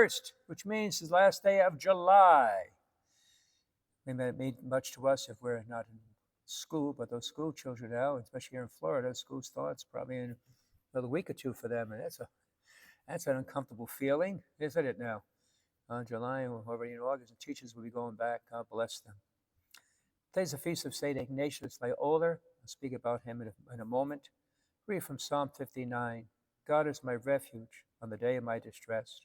1st, which means the last day of July. It may mean much to us if we're not in school, but those school children now, especially here in Florida, school starts probably in another week or two for them, and that's an uncomfortable feeling, isn't it now? July, we're already in August, and teachers will be going back. God bless them. Today's the feast of St. Ignatius Loyola. I'll speak about him in a moment. Read from Psalm 59. God is my refuge on the day of my distress.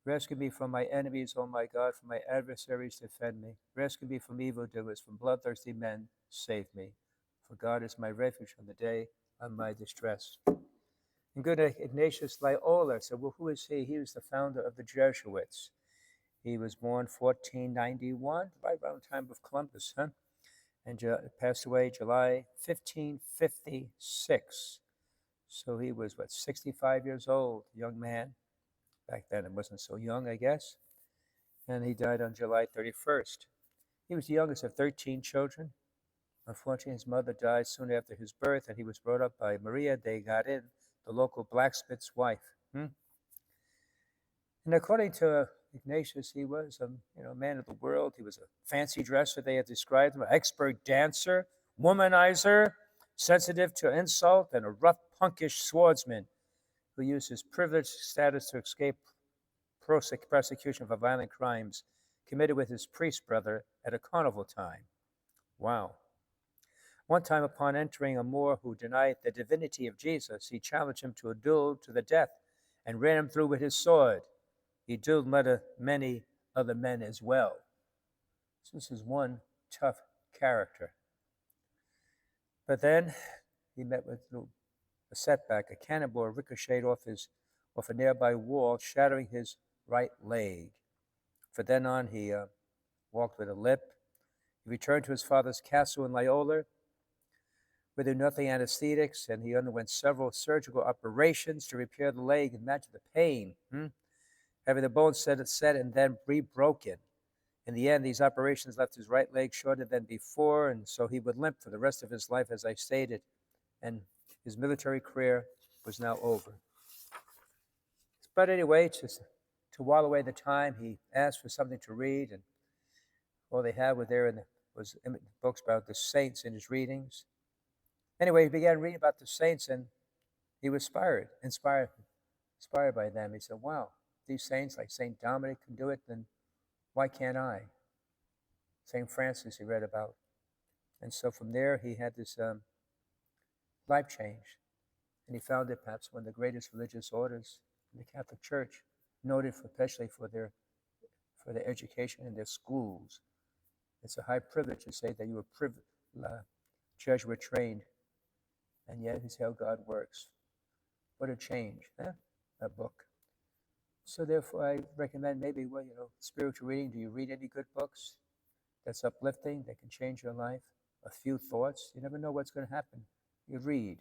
Rescue me from my enemies, O my God, from my adversaries defend me. Rescue me from evildoers, from bloodthirsty men save me. For God is my refuge on the day of my distress. And good Ignatius Loyola said, well, who is he? He was the founder of the Jesuits. He was born 1491, right around the time of Columbus, and passed away July 1556. So he was, 65 years old, young man. Back then it wasn't so young, I guess. And he died on July 31st. He was the youngest of 13 children. Unfortunately, his mother died soon after his birth, and he was brought up by Maria de Garin, the local blacksmith's wife. And according to Ignatius, he was a man of the world. He was a fancy dresser, they had described him, an expert dancer, womanizer, sensitive to insult, and a rough, punkish swordsman who used his privileged status to escape prosecution for violent crimes committed with his priest brother at a carnival time. Wow. One time, upon entering a Moor who denied the divinity of Jesus, he challenged him to a duel to the death and ran him through with his sword. He dueled many other men as well. So this is one tough character. But then he met with a setback. A cannonball ricocheted off a nearby wall, shattering his right leg. From then on, he walked with a limp. He returned to his father's castle in Loyola with nothing anesthetics, and he underwent several surgical operations to repair the leg. Imagine the pain, having the bone set and then re-broken. In the end, these operations left his right leg shorter than before, and so he would limp for the rest of his life, as I stated, and his military career was now over. But anyway, to while away the time, he asked for something to read, and all they had was books about the saints in his readings. Anyway, he began reading about the saints, and he was inspired by them. He said, wow, these saints like St. Dominic can do it, then why can't I? St. Francis he read about. And so from there, he had this life change. And he founded perhaps one of the greatest religious orders in the Catholic Church, noted especially for their education in their schools. It's a high privilege to say that you were Jesuit trained, and yet it's how God works. What a change, that book. So therefore, I recommend maybe, spiritual reading. Do you read any good books that's uplifting, that can change your life? A few thoughts. You never know what's going to happen. You read.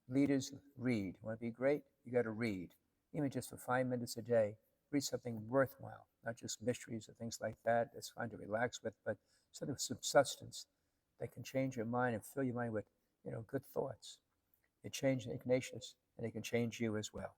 Leaders read. Want to be great? You got to read. Even just for 5 minutes a day. Read something worthwhile, not just mysteries or things like that. It's fine to relax with, but something with some substance that can change your mind and fill your mind with, good thoughts. It changed Ignatius, and it can change you as well.